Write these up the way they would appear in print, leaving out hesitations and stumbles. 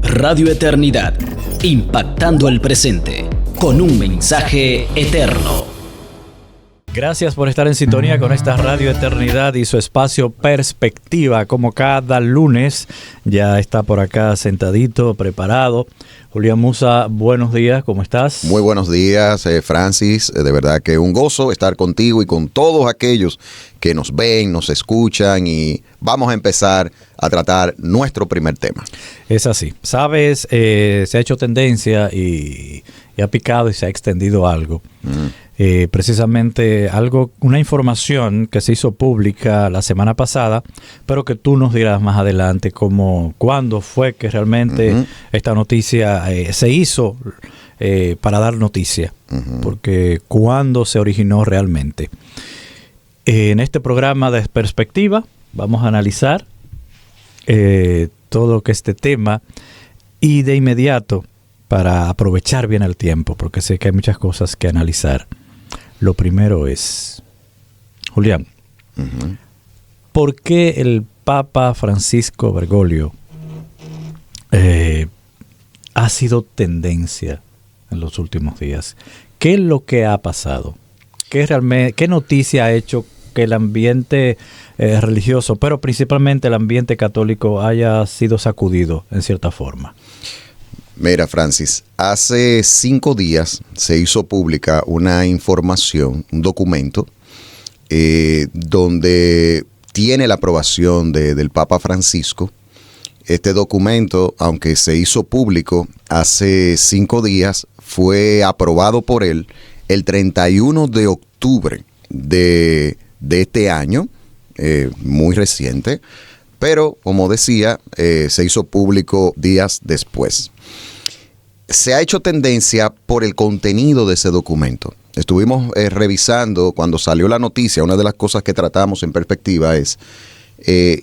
Radio Eternidad, impactando el presente con un mensaje eterno. Gracias por estar en sintonía con esta Radio Eternidad y su espacio Perspectiva. Como cada lunes, ya está por acá sentadito, preparado. Julián Musa, buenos días, ¿cómo estás? Muy buenos días, Francis. De verdad que un gozo estar contigo y con todos aquellos que nos ven, nos escuchan, y vamos a empezar a tratar nuestro primer tema. Es así. Sabes, se ha hecho tendencia y ha picado y se ha extendido algo. Precisamente una información que se hizo pública la semana pasada, pero que tú nos dirás más adelante cuándo fue que realmente esta noticia se hizo para dar noticia, porque cuándo se originó realmente. En este programa de Perspectiva vamos a analizar todo lo que este tema, y de inmediato, para aprovechar bien el tiempo, porque sé que hay muchas cosas que analizar. Lo primero es, Julián, ¿por qué el Papa Francisco Bergoglio ha sido tendencia en los últimos días? ¿Qué es lo que ha pasado? ¿Qué noticia ha hecho que el ambiente religioso, pero principalmente el ambiente católico, haya sido sacudido en cierta forma? Mira, Francis, hace 5 días se hizo pública una información, un documento, donde tiene la aprobación del Papa Francisco. Este documento, aunque se hizo público hace 5 días, fue aprobado por él el 31 de octubre de este año, muy reciente, pero como decía, se hizo público días después. Se ha hecho tendencia por el contenido de ese documento. Estuvimos revisando cuando salió la noticia. Una de las cosas que tratamos en Perspectiva es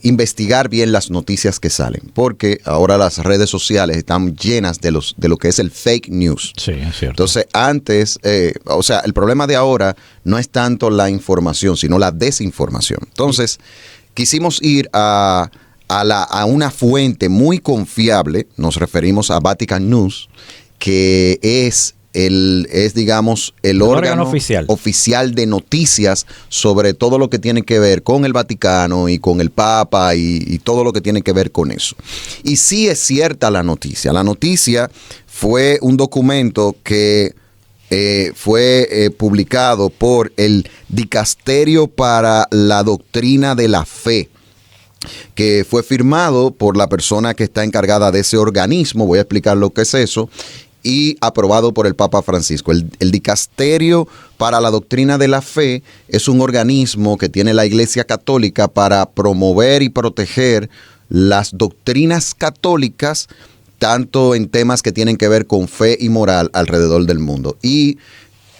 investigar bien las noticias que salen, porque ahora las redes sociales están llenas de lo que es el fake news. Sí, es cierto. Entonces, antes, el problema de ahora no es tanto la información, sino la desinformación. Entonces, quisimos ir a una fuente muy confiable. Nos referimos a Vatican News, que es digamos el órgano oficial de noticias sobre todo lo que tiene que ver con el Vaticano y con el Papa y todo lo que tiene que ver con eso. Y sí es cierta la noticia. La noticia fue un documento que fue publicado por el Dicasterio para la Doctrina de la Fe, que fue firmado por la persona que está encargada de ese organismo. Voy a explicar lo que es eso. Y aprobado por el Papa Francisco. El Dicasterio para la Doctrina de la Fe es un organismo que tiene la Iglesia Católica para promover y proteger las doctrinas católicas, tanto en temas que tienen que ver con fe y moral alrededor del mundo. Y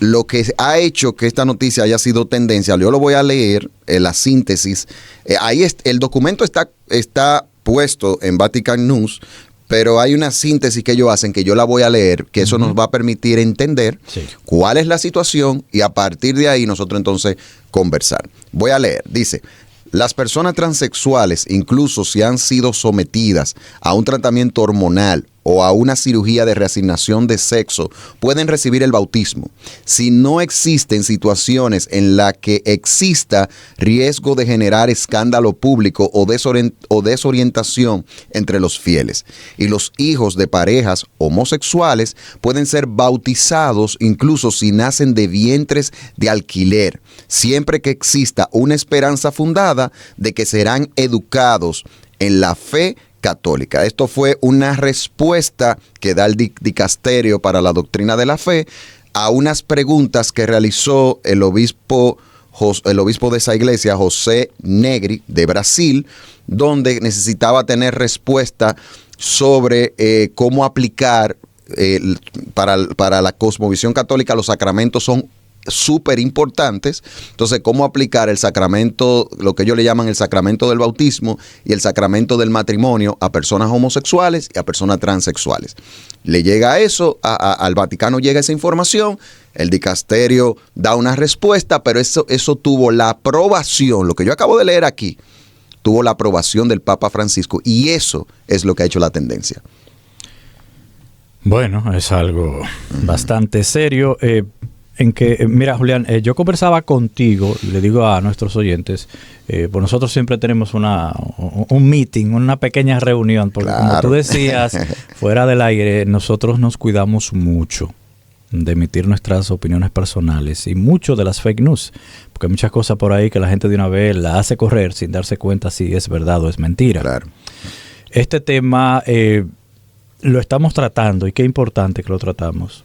lo que ha hecho que esta noticia haya sido tendencia, yo lo voy a leer, la síntesis. El documento está puesto en Vatican News, pero hay una síntesis que ellos hacen que yo la voy a leer, que eso nos va a permitir entender cuál es la situación y a partir de ahí nosotros entonces conversar. Voy a leer, dice: las personas transexuales, incluso si han sido sometidas a un tratamiento hormonal o a una cirugía de reasignación de sexo, pueden recibir el bautismo. Si no existen situaciones en las que exista riesgo de generar escándalo público o desorientación entre los fieles. Y los hijos de parejas homosexuales pueden ser bautizados incluso si nacen de vientres de alquiler, siempre que exista una esperanza fundada de que serán educados en la fe católica. Esto fue una respuesta que da el Dicasterio para la Doctrina de la Fe a unas preguntas que realizó el obispo de esa iglesia, José Negri, de Brasil, donde necesitaba tener respuesta sobre cómo aplicar para la cosmovisión católica. Los sacramentos son súper importantes. Entonces, ¿cómo aplicar el sacramento, lo que ellos le llaman el sacramento del bautismo y el sacramento del matrimonio a personas homosexuales y a personas transexuales? Le llega eso, al Vaticano llega esa información, el dicasterio da una respuesta, pero eso tuvo la aprobación, lo que yo acabo de leer aquí, tuvo la aprobación del Papa Francisco, y eso es lo que ha hecho la tendencia. Bueno, es algo bastante serio. Mira, Julián, yo conversaba contigo, y le digo a nuestros oyentes, pues nosotros siempre tenemos un meeting, una pequeña reunión, porque como tú decías, fuera del aire, nosotros nos cuidamos mucho de emitir nuestras opiniones personales y mucho de las fake news, porque hay muchas cosas por ahí que la gente de una vez la hace correr sin darse cuenta si es verdad o es mentira. Claro. Este tema lo estamos tratando, y qué importante que lo tratamos.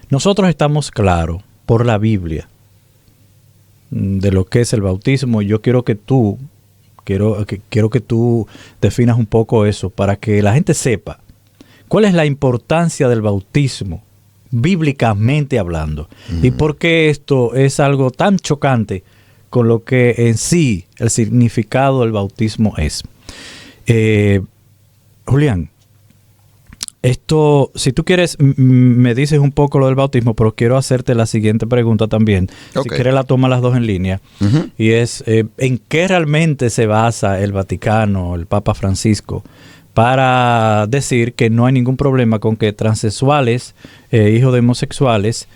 Nosotros estamos claros por la Biblia de lo que es el bautismo. Yo quiero que tú definas un poco eso para que la gente sepa cuál es la importancia del bautismo bíblicamente hablando, y por qué esto es algo tan chocante con lo que en sí el significado del bautismo es. Julián, esto, si tú quieres, me dices un poco lo del bautismo, pero quiero hacerte la siguiente pregunta también. Okay. Si quieres la toma las dos en línea. Y es, ¿en qué realmente se basa el Vaticano, el Papa Francisco, para decir que no hay ningún problema con que transexuales, hijos de homosexuales,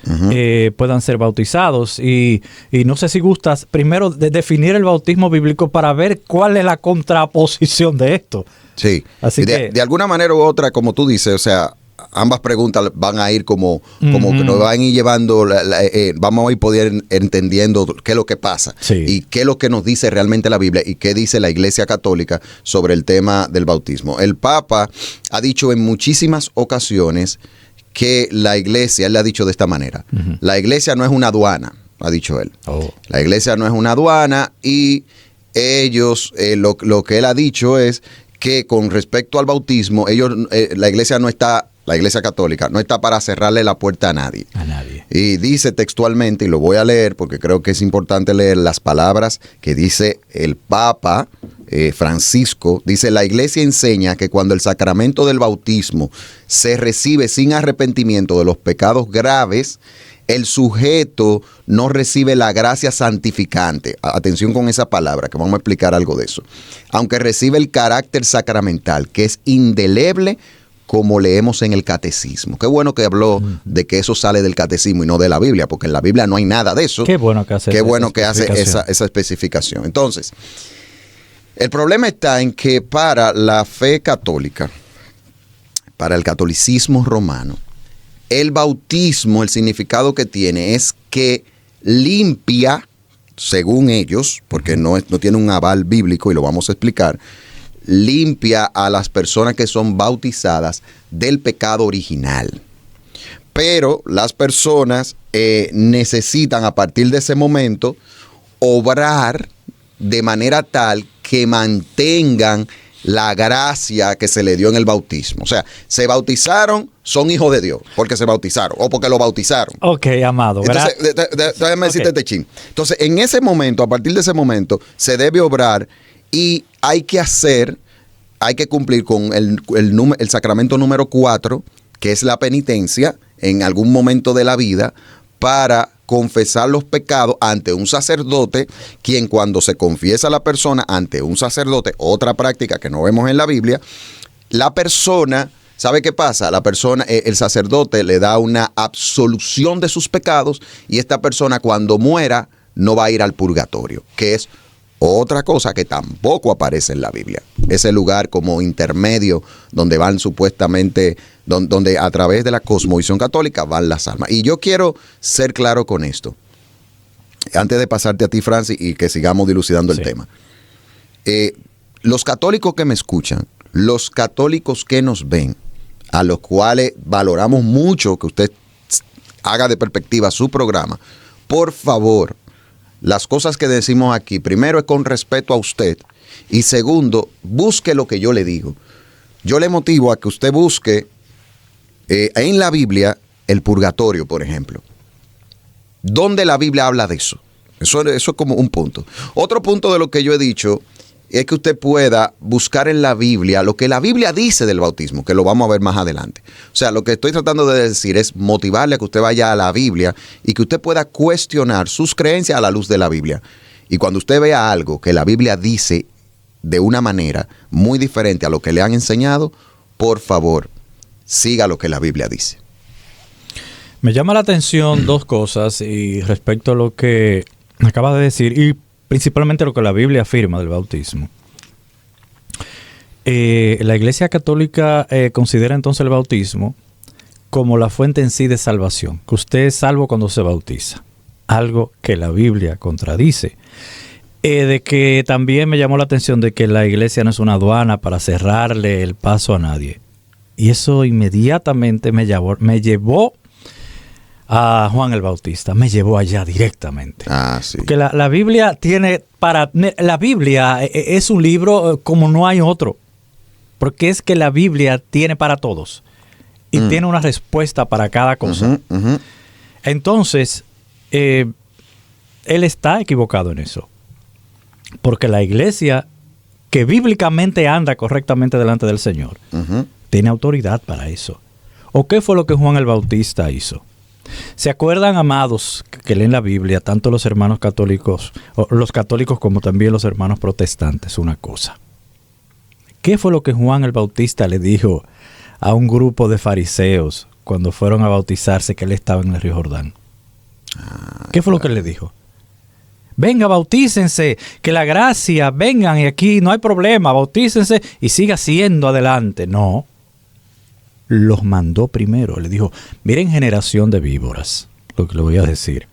puedan ser bautizados? Y no sé si gustas primero de definir el bautismo bíblico para ver cuál es la contraposición de esto. Sí, así que de alguna manera u otra, como tú dices, o sea, ambas preguntas van a ir como que nos van a ir llevando, vamos a ir poder entendiendo qué es lo que pasa, y qué es lo que nos dice realmente la Biblia y qué dice la Iglesia Católica sobre el tema del bautismo. El Papa ha dicho en muchísimas ocasiones que la Iglesia, él le ha dicho de esta manera, la Iglesia no es una aduana, ha dicho él. La Iglesia no es una aduana, y ellos, lo que él ha dicho es que con respecto al bautismo, la Iglesia Católica no está para cerrarle la puerta a nadie. Y dice textualmente, y lo voy a leer porque creo que es importante leer las palabras que dice el Papa Francisco. Dice: la Iglesia enseña que cuando el sacramento del bautismo se recibe sin arrepentimiento de los pecados graves, el sujeto no recibe la gracia santificante. Atención con esa palabra, que vamos a explicar algo de eso. Aunque recibe el carácter sacramental, que es indeleble, como leemos en el catecismo. Qué bueno que habló de que eso sale del catecismo y no de la Biblia, porque en la Biblia no hay nada de eso. Qué bueno que hace esa especificación. Entonces, el problema está en que para la fe católica, para el catolicismo romano, el bautismo, el significado que tiene es que limpia, según ellos, porque no tiene un aval bíblico y lo vamos a explicar, limpia a las personas que son bautizadas del pecado original. Pero las personas necesitan a partir de ese momento obrar de manera tal que mantengan la gracia que se le dio en el bautismo. O sea, se bautizaron, son hijos de Dios, porque se bautizaron o porque lo bautizaron. Ok, amado. Entonces, déjame decirte este chin. Entonces, en ese momento, a partir de ese momento, se debe obrar y hay que cumplir con el sacramento número 4, que es la penitencia, en algún momento de la vida, para confesar los pecados ante un sacerdote, quien cuando se confiesa la persona ante un sacerdote, otra práctica que no vemos en la Biblia, la persona, ¿sabe qué pasa? La persona, el sacerdote le da una absolución de sus pecados, y esta persona cuando muera no va a ir al purgatorio, que es otra cosa que tampoco aparece en la Biblia. Ese lugar como intermedio donde van supuestamente, donde a través de la cosmovisión católica van las almas. Y yo quiero ser claro con esto, antes de pasarte a ti, Francis, y que sigamos dilucidando el tema. Los católicos que me escuchan, los católicos que nos ven, a los cuales valoramos mucho que usted haga de perspectiva su programa, por favor, las cosas que decimos aquí, primero es con respeto a usted, y segundo, busque lo que yo le digo. Yo le motivo a que usted busque en la Biblia el purgatorio, por ejemplo. ¿Dónde la Biblia habla de eso? Eso es como un punto. Otro punto de lo que yo he dicho es que usted pueda buscar en la Biblia lo que la Biblia dice del bautismo, que lo vamos a ver más adelante. O sea, lo que estoy tratando de decir es motivarle a que usted vaya a la Biblia y que usted pueda cuestionar sus creencias a la luz de la Biblia. Y cuando usted vea algo que la Biblia dice de una manera muy diferente a lo que le han enseñado, por favor, siga lo que la Biblia dice. Me llama la atención dos cosas y respecto a lo que acabas de decir y principalmente lo que la Biblia afirma del bautismo. La Iglesia Católica considera entonces el bautismo como la fuente en sí de salvación, que usted es salvo cuando se bautiza, algo que la Biblia contradice. De que también me llamó la atención de que la Iglesia no es una aduana para cerrarle el paso a nadie. Y eso inmediatamente me llevó a Juan el Bautista, me llevó allá directamente. Sí. Porque la Biblia la Biblia es un libro como no hay otro. Porque es que la Biblia tiene para todos. Y tiene una respuesta para cada cosa. Entonces, él está equivocado en eso. Porque la iglesia que bíblicamente anda correctamente delante del Señor, tiene autoridad para eso. ¿O qué fue lo que Juan el Bautista hizo? ¿Se acuerdan, amados, que leen la Biblia, tanto los hermanos católicos, o los católicos como también los hermanos protestantes, una cosa? ¿Qué fue lo que Juan el Bautista le dijo a un grupo de fariseos cuando fueron a bautizarse, que él estaba en el río Jordán? ¿Qué fue lo que él le dijo? Venga, bautícense, que la gracia, vengan y aquí no hay problema, bautícense y siga siendo adelante. No, los mandó primero. Le dijo, miren, generación de víboras, lo que le voy a decir.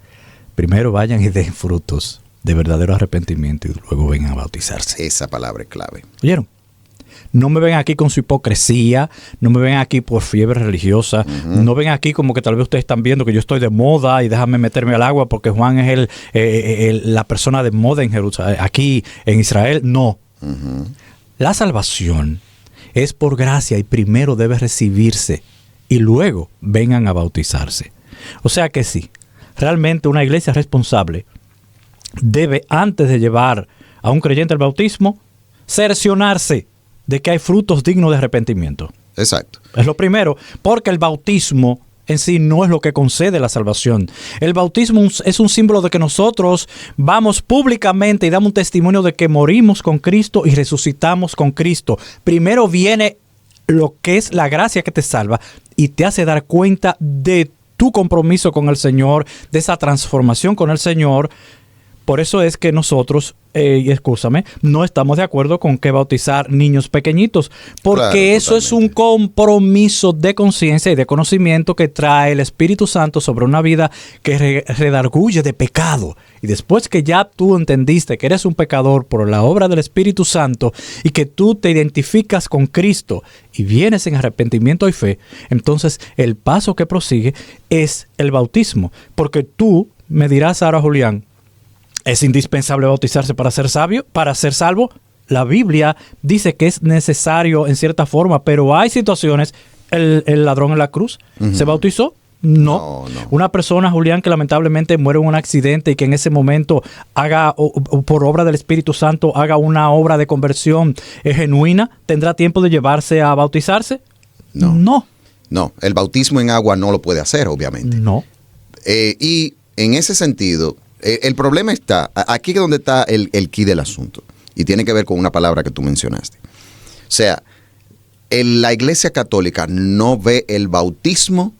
Primero vayan y den frutos de verdadero arrepentimiento y luego vengan a bautizarse. Esa palabra es clave. ¿Oyeron? No me ven aquí con su hipocresía, no me ven aquí por fiebre religiosa, no ven aquí como que tal vez ustedes están viendo que yo estoy de moda y déjame meterme al agua porque Juan es la persona de moda en Jerusalén, aquí en Israel. No. La salvación es por gracia y primero debe recibirse y luego vengan a bautizarse. O sea que sí, realmente una iglesia responsable debe, antes de llevar a un creyente al bautismo, cerciorarse de que hay frutos dignos de arrepentimiento. Exacto. Es lo primero, porque el bautismo en sí no es lo que concede la salvación. El bautismo es un símbolo de que nosotros vamos públicamente y damos un testimonio de que morimos con Cristo y resucitamos con Cristo. Primero viene lo que es la gracia que te salva y te hace dar cuenta de tu compromiso con el Señor, de esa transformación con el Señor. Por eso es que nosotros, no estamos de acuerdo con que bautizar niños pequeñitos, porque claro, eso totalmente. Es un compromiso de conciencia y de conocimiento que trae el Espíritu Santo sobre una vida que redarguye de pecado. Y después que ya tú entendiste que eres un pecador por la obra del Espíritu Santo y que tú te identificas con Cristo y vienes en arrepentimiento y fe, entonces el paso que prosigue es el bautismo. Porque tú me dirás ahora, Julián, ¿es indispensable bautizarse para ser sabio, para ser salvo? La Biblia dice que es necesario en cierta forma, pero hay situaciones. El ladrón en la cruz, ¿se bautizó? No. Una persona, Julián, que lamentablemente muere en un accidente y que en ese momento haga, o por obra del Espíritu Santo, haga una obra de conversión genuina, ¿tendrá tiempo de llevarse a bautizarse? No. No, el bautismo en agua no lo puede hacer, obviamente. No. Y en ese sentido, el problema está, aquí es donde está el quid del asunto, y tiene que ver con una palabra que tú mencionaste. O sea, la Iglesia Católica no ve el bautismo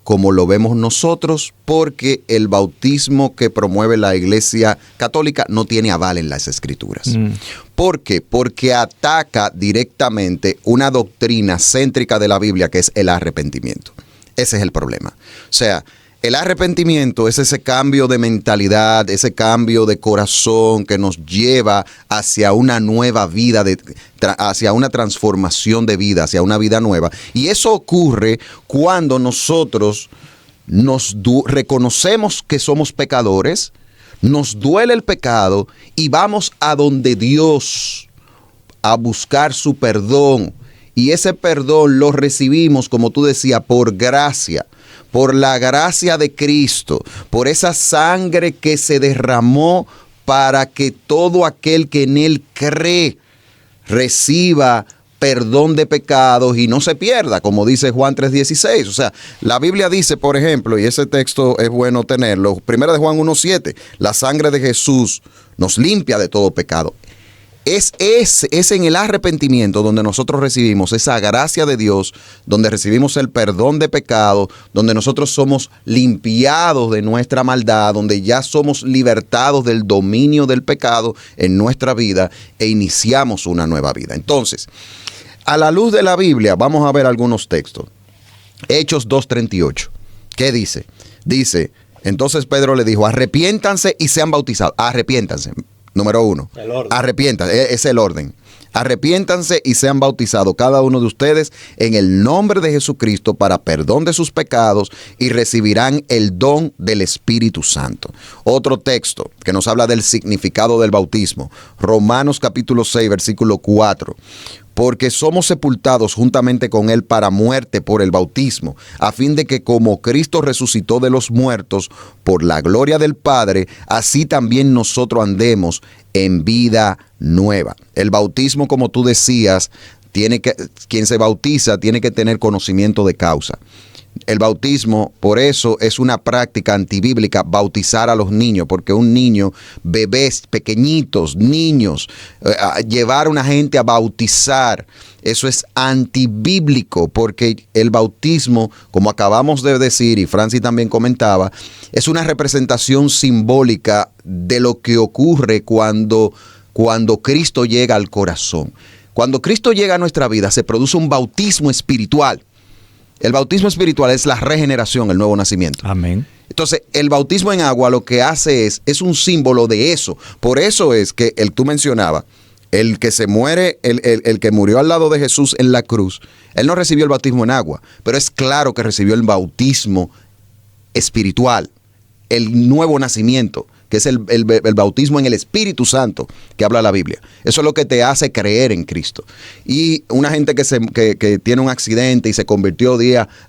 como lo vemos nosotros, porque el bautismo que promueve la Iglesia Católica no tiene aval en las Escrituras. ¿Por qué? Porque ataca directamente una doctrina céntrica de la Biblia, que es el arrepentimiento. Ese es el problema. O sea, el arrepentimiento es ese cambio de mentalidad, ese cambio de corazón que nos lleva hacia una nueva vida, hacia una transformación de vida, hacia una vida nueva. Y eso ocurre cuando nosotros reconocemos que somos pecadores, nos duele el pecado y vamos a donde Dios a buscar su perdón. Y ese perdón lo recibimos, como tú decías, por gracia. Por la gracia de Cristo, por esa sangre que se derramó para que todo aquel que en Él cree reciba perdón de pecados y no se pierda, como dice Juan 3:16. O sea, la Biblia dice, por ejemplo, y ese texto es bueno tenerlo, 1 de Juan 1:7, la sangre de Jesús nos limpia de todo pecado. Es en el arrepentimiento donde nosotros recibimos esa gracia de Dios, donde recibimos el perdón de pecado, donde nosotros somos limpiados de nuestra maldad, donde ya somos libertados del dominio del pecado en nuestra vida e iniciamos una nueva vida. Entonces, a la luz de la Biblia, vamos a ver algunos textos. Hechos 2:38. ¿Qué dice? Dice, entonces Pedro le dijo, arrepiéntanse y sean bautizados. Arrepiéntanse. Número 1. Arrepiéntanse, es el orden. Arrepiéntanse y sean bautizados cada uno de ustedes en el nombre de Jesucristo para perdón de sus pecados y recibirán el don del Espíritu Santo. Otro texto que nos habla del significado del bautismo. Romanos capítulo 6, versículo 4. Porque somos sepultados juntamente con Él para muerte por el bautismo, a fin de que como Cristo resucitó de los muertos por la gloria del Padre, así también nosotros andemos en vida nueva. El bautismo, como tú decías, quien se bautiza tiene que tener conocimiento de causa. El bautismo, por eso, es una práctica antibíblica bautizar a los niños, porque un niño, bebés pequeñitos, niños, llevar a una gente a bautizar, eso es antibíblico, porque el bautismo, como acabamos de decir, y Francis también comentaba, es una representación simbólica de lo que ocurre cuando Cristo llega al corazón. Cuando Cristo llega a nuestra vida, se produce un bautismo espiritual. El bautismo espiritual es la regeneración, el nuevo nacimiento. Amén. Entonces, el bautismo en agua lo que hace es un símbolo de eso. Por eso es que tú mencionabas, el que se muere, el que murió al lado de Jesús en la cruz, él no recibió el bautismo en agua, pero es claro que recibió el bautismo espiritual, el nuevo nacimiento, que es el bautismo en el Espíritu Santo que habla la Biblia. Eso es lo que te hace creer en Cristo. Y una gente que tiene un accidente y se convirtió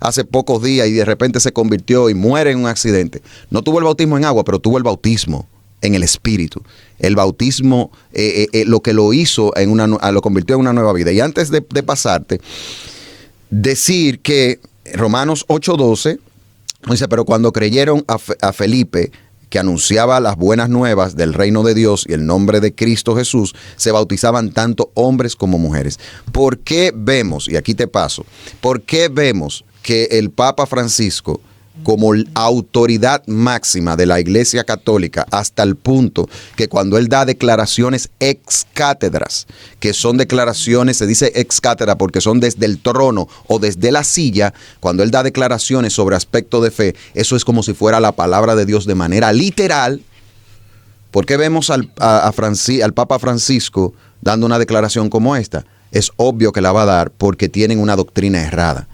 hace pocos días y de repente se convirtió y muere en un accidente, no tuvo el bautismo en agua, pero tuvo el bautismo en el Espíritu. El bautismo, lo que lo hizo, lo convirtió en una nueva vida. Y antes de pasarte, decir que Romanos 8:12 dice, pero cuando creyeron a Felipe, que anunciaba las buenas nuevas del reino de Dios y el nombre de Cristo Jesús, se bautizaban tanto hombres como mujeres. ¿Por qué vemos, y aquí te paso, por qué vemos que el Papa Francisco, como autoridad máxima de la Iglesia Católica, hasta el punto que cuando él da declaraciones ex cátedras, que son declaraciones, se dice ex cátedra porque son desde el trono o desde la silla, cuando él da declaraciones sobre aspectos de fe, eso es como si fuera la palabra de Dios de manera literal? ¿Por qué vemos al Papa Francisco dando una declaración como esta? Es obvio que la va a dar porque tienen una doctrina errada.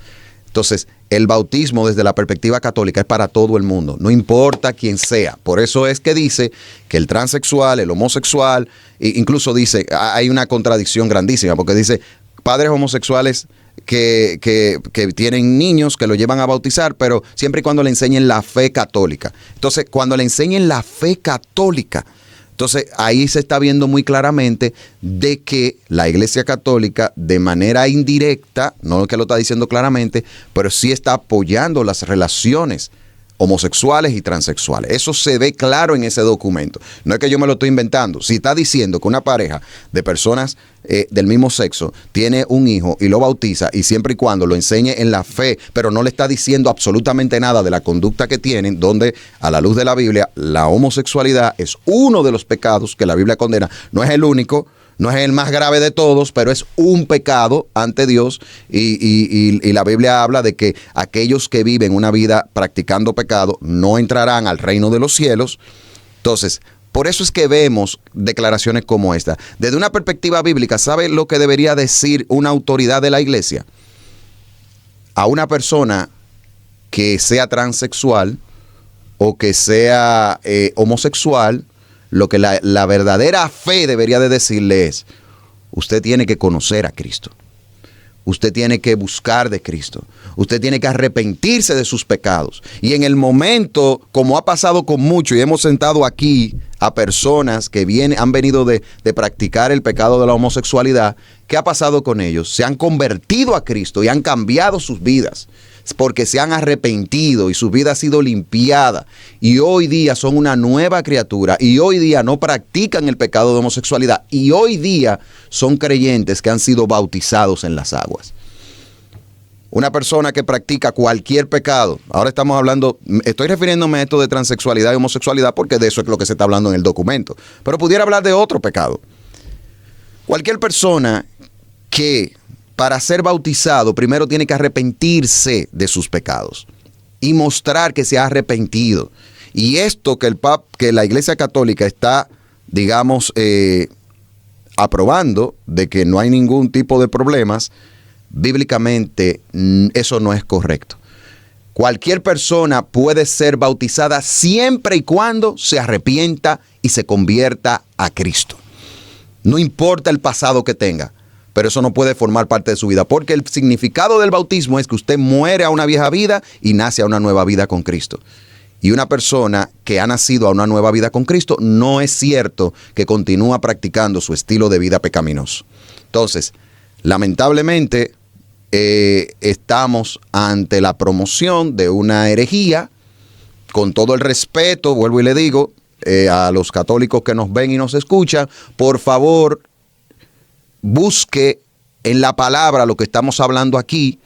Entonces, el bautismo desde la perspectiva católica es para todo el mundo, no importa quién sea. Por eso es que dice que el transexual, el homosexual, incluso dice, hay una contradicción grandísima, porque dice, padres homosexuales que tienen niños que lo llevan a bautizar, pero siempre y cuando le enseñen la fe católica. Entonces, cuando le enseñen la fe católica, entonces ahí se está viendo muy claramente de que la Iglesia Católica de manera indirecta, no que lo está diciendo claramente, pero sí está apoyando las relaciones homosexuales y transexuales. Eso se ve claro en ese documento. No es que yo me lo estoy inventando. Si está diciendo que una pareja de personas del mismo sexo tiene un hijo y lo bautiza, y siempre y cuando lo enseñe en la fe, pero no le está diciendo absolutamente nada de la conducta que tienen, donde a la luz de la Biblia la homosexualidad es uno de los pecados que la Biblia condena. No es el único, no es el más grave de todos, pero es un pecado ante Dios y la Biblia habla de que aquellos que viven una vida practicando pecado no entrarán al reino de los cielos. Entonces, por eso es que vemos declaraciones como esta. Desde una perspectiva bíblica, ¿sabe lo que debería decir una autoridad de la iglesia? A una persona que sea transexual o que sea homosexual, lo que la verdadera fe debería de decirle es, usted tiene que conocer a Cristo. Usted tiene que buscar de Cristo. Usted tiene que arrepentirse de sus pecados. Y en el momento, como ha pasado con muchos, y hemos sentado aquí a personas que han venido de practicar el pecado de la homosexualidad, ¿qué ha pasado con ellos? Se han convertido a Cristo y han cambiado sus vidas. porque se han arrepentido y su vida ha sido limpiada y hoy día son una nueva criatura y hoy día no practican el pecado de homosexualidad y hoy día son creyentes que han sido bautizados en las aguas. Una persona que practica cualquier pecado, ahora estamos hablando, estoy refiriéndome a esto de transexualidad y homosexualidad porque de eso es lo que se está hablando en el documento, pero pudiera hablar de otro pecado. Cualquier persona que para ser bautizado primero tiene que arrepentirse de sus pecados y mostrar que se ha arrepentido. Y esto que la Iglesia Católica está, digamos, aprobando de que no hay ningún tipo de problemas, bíblicamente eso no es correcto. Cualquier persona puede ser bautizada siempre y cuando se arrepienta y se convierta a Cristo. No importa el pasado que tenga, pero eso no puede formar parte de su vida, porque el significado del bautismo es que usted muere a una vieja vida y nace a una nueva vida con Cristo. Y una persona que ha nacido a una nueva vida con Cristo, no es cierto que continúa practicando su estilo de vida pecaminoso. Entonces, lamentablemente, estamos ante la promoción de una herejía, con todo el respeto, vuelvo y le digo, a los católicos que nos ven y nos escuchan, por favor, busque en la palabra lo que estamos hablando aquí,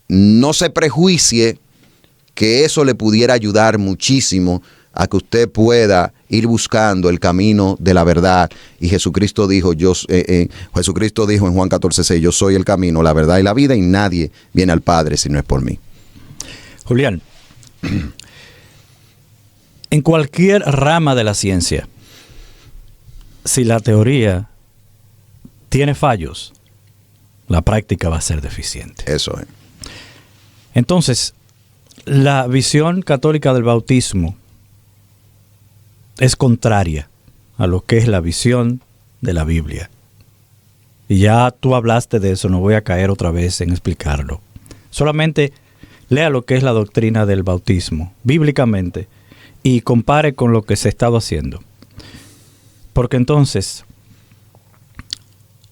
no se prejuicie, que eso le pudiera ayudar muchísimo a que usted pueda ir buscando el camino de la verdad. Y Jesucristo dijo, Jesucristo dijo en Juan 14:6, yo soy el camino, la verdad y la vida, y nadie viene al Padre si no es por mí. Julián, en cualquier rama de la ciencia, si la teoría tiene fallos, la práctica va a ser deficiente. Eso es. Entonces, la visión católica del bautismo es contraria a lo que es la visión de la Biblia. Y ya tú hablaste de eso, no voy a caer otra vez en explicarlo. Solamente lea lo que es la doctrina del bautismo, bíblicamente, y compare con lo que se ha estado haciendo. Porque entonces,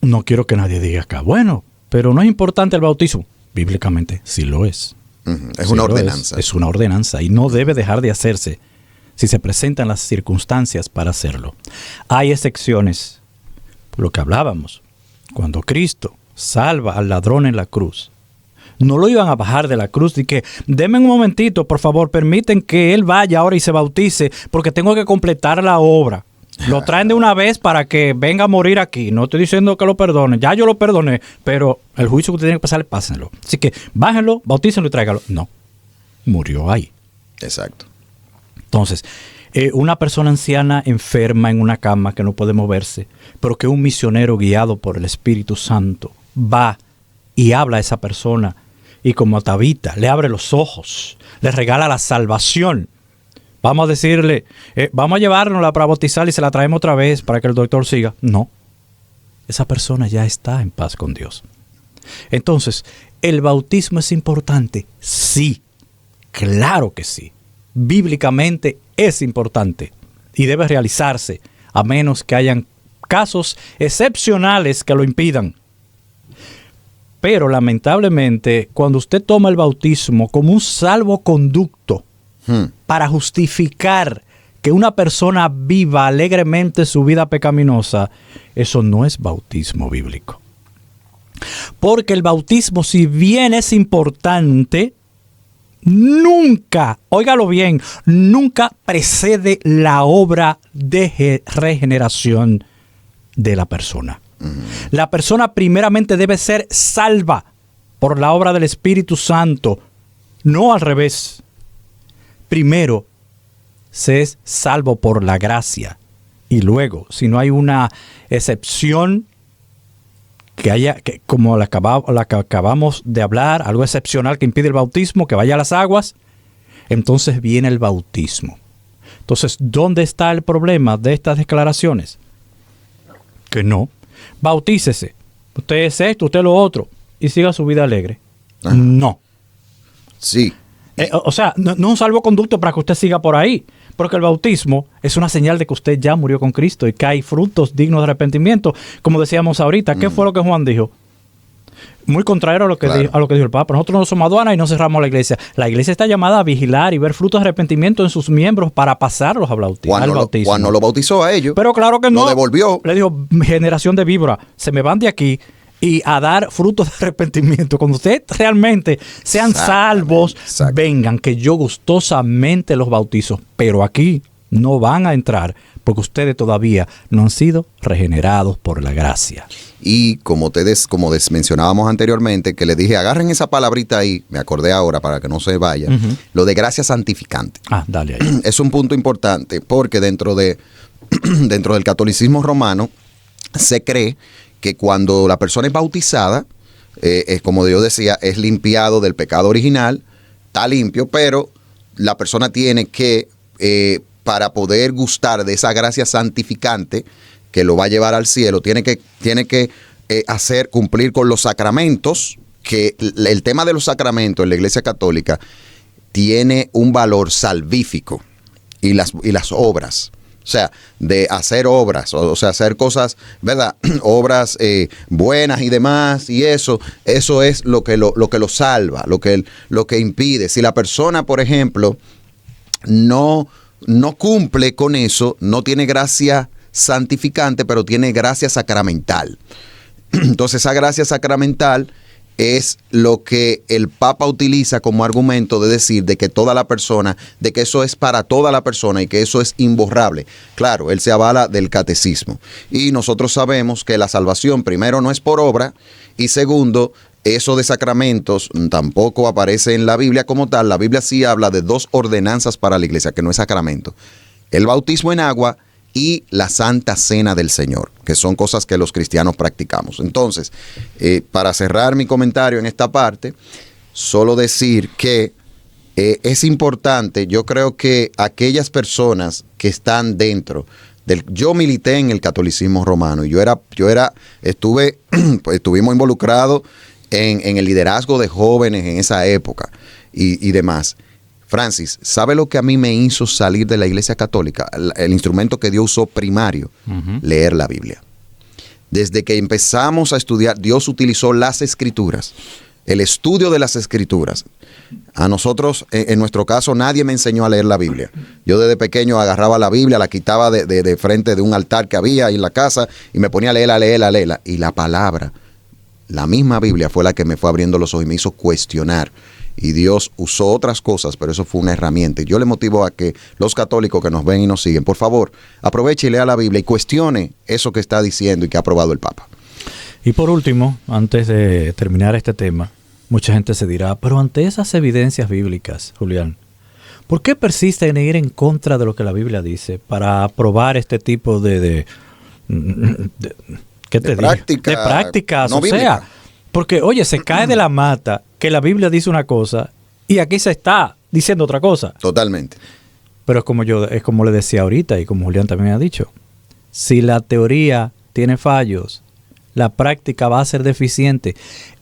no quiero que nadie diga acá, bueno, pero no es importante el bautismo. Bíblicamente sí lo es. Es una ordenanza. Es una ordenanza y no debe dejar de hacerse si se presentan las circunstancias para hacerlo. Hay excepciones, por lo que hablábamos. Cuando Cristo salva al ladrón en la cruz, no lo iban a bajar de la cruz y que, denme un momentito, por favor, permiten que él vaya ahora y se bautice porque tengo que completar la obra. Lo traen de una vez para que venga a morir aquí. No estoy diciendo que lo perdone. Ya yo lo perdoné, pero el juicio que usted tiene que pasarle, pásenlo. Así que bájenlo, bautícenlo y tráigalo. No. Murió ahí. Exacto. Entonces, una persona anciana enferma en una cama que no puede moverse, pero que un misionero guiado por el Espíritu Santo va y habla a esa persona y como a Tabita le abre los ojos, le regala la salvación. Vamos a decirle, vamos a llevárnosla para bautizarla y se la traemos otra vez para que el doctor siga. No, esa persona ya está en paz con Dios. Entonces, ¿el bautismo es importante? Sí, claro que sí. Bíblicamente es importante y debe realizarse a menos que hayan casos excepcionales que lo impidan. Pero lamentablemente, cuando usted toma el bautismo como un salvoconducto para justificar que una persona viva alegremente su vida pecaminosa, eso no es bautismo bíblico. Porque el bautismo, si bien es importante, nunca, óigalo bien, nunca precede la obra de regeneración de la persona. La persona primeramente debe ser salva por la obra del Espíritu Santo, no al revés. Primero se es salvo por la gracia y luego, si no hay una excepción que como la que acabamos de hablar, algo excepcional que impide el bautismo, que vaya a las aguas, entonces viene el bautismo. Entonces, ¿dónde está el problema de estas declaraciones? Que no. Bautícese. Usted es esto, usted lo otro. Y siga su vida alegre. Ajá. No. Sí. O sea, no es un salvoconducto para que usted siga por ahí. Porque el bautismo es una señal de que usted ya murió con Cristo y que hay frutos dignos de arrepentimiento. Como decíamos ahorita, ¿qué fue lo que Juan dijo? muy contrario a lo que, Claro. a lo que dijo el Papa. Nosotros no somos aduana y no cerramos la iglesia. La iglesia está llamada a vigilar y ver frutos de arrepentimiento en sus miembros para pasarlos al bautismo. Juan no lo bautizó a ellos. Pero claro que no. Lo devolvió. Le dijo, generación de víbora, se me van de aquí y a dar frutos de arrepentimiento. Cuando ustedes realmente sean salvos, vengan, que yo gustosamente los bautizo. Pero aquí no van a entrar porque ustedes todavía no han sido regenerados por la gracia. Y como mencionábamos anteriormente, que les dije, agarren esa palabrita ahí, me acordé ahora para que no se vaya, lo de gracia santificante. Dale ahí. Es un punto importante porque dentro del catolicismo romano se cree que cuando la persona es bautizada, como Dios decía, es limpiado del pecado original, está limpio, pero la persona tiene que, para poder gustar de esa gracia santificante que lo va a llevar al cielo, tiene que cumplir con los sacramentos, que el tema de los sacramentos en la Iglesia Católica tiene un valor salvífico, y las obras. O sea, de hacer obras, o sea, hacer cosas, ¿verdad? Obras buenas y demás, y eso es lo que lo salva, lo que impide. Si la persona, por ejemplo, no cumple con eso, no tiene gracia santificante, pero tiene gracia sacramental. Entonces, esa gracia sacramental es lo que el Papa utiliza como argumento de decir de que toda la persona, de que eso es para toda la persona y que eso es imborrable. Claro, él se avala del catecismo. Y nosotros sabemos que la salvación, primero, no es por obra, y segundo, eso de sacramentos tampoco aparece en la Biblia como tal. La Biblia sí habla de dos ordenanzas para la iglesia, que no es sacramento: el bautismo en agua y la Santa Cena del Señor, que son cosas que los cristianos practicamos. Entonces, para cerrar mi comentario en esta parte, solo decir que es importante, yo creo que aquellas personas que están dentro yo milité en el catolicismo romano y estuvimos involucrados en el liderazgo de jóvenes en esa época y demás. Francis, ¿sabe lo que a mí me hizo salir de la iglesia católica? El instrumento que Dios usó primario, leer la Biblia. Desde que empezamos a estudiar, Dios utilizó las escrituras, el estudio de las escrituras. A nosotros, en nuestro caso, nadie me enseñó a leer la Biblia. Yo desde pequeño agarraba la Biblia, la quitaba de frente de un altar que había ahí en la casa y me ponía a leerla. Y la palabra, la misma Biblia fue la que me fue abriendo los ojos y me hizo cuestionar. Y Dios usó otras cosas, pero eso fue una herramienta. Y yo le motivo a que los católicos que nos ven y nos siguen, por favor, aproveche y lea la Biblia y cuestione eso que está diciendo y que ha aprobado el Papa. Y por último, antes de terminar este tema, mucha gente se dirá, pero ante esas evidencias bíblicas, Julián, ¿por qué persisten en ir en contra de lo que la Biblia dice para aprobar este tipo de prácticas? No o bíblica. Sea, porque, oye, se cae de la mata que la Biblia dice una cosa y aquí se está diciendo otra cosa. Totalmente. Pero es como le decía ahorita y como Julián también ha dicho, si la teoría tiene fallos, la práctica va a ser deficiente.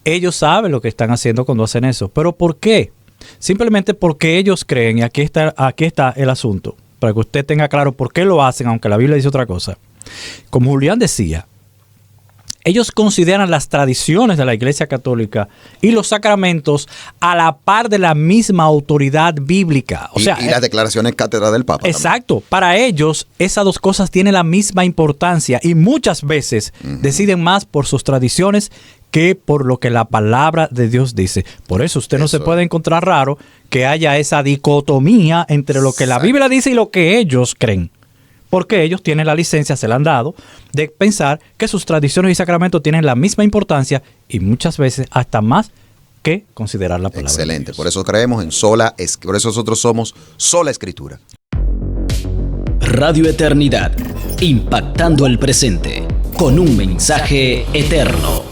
Ellos saben lo que están haciendo cuando hacen eso. ¿Pero por qué? Simplemente porque ellos creen, y aquí está el asunto, para que usted tenga claro por qué lo hacen, aunque la Biblia dice otra cosa. Como Julián decía, ellos consideran las tradiciones de la Iglesia Católica y los sacramentos a la par de la misma autoridad bíblica. O sea, y las declaraciones cátedra del Papa. Exacto. También. Para ellos, esas dos cosas tienen la misma importancia y muchas veces deciden más por sus tradiciones que por lo que la palabra de Dios dice. Por eso usted no se puede encontrar raro que haya esa dicotomía entre lo que la Biblia dice y lo que ellos creen. Porque ellos tienen la licencia, se la han dado, de pensar que sus tradiciones y sacramentos tienen la misma importancia y muchas veces hasta más que considerar la palabra. Excelente. De Dios. Por eso creemos en por eso nosotros somos sola Escritura. Radio Eternidad, impactando el presente con un mensaje eterno.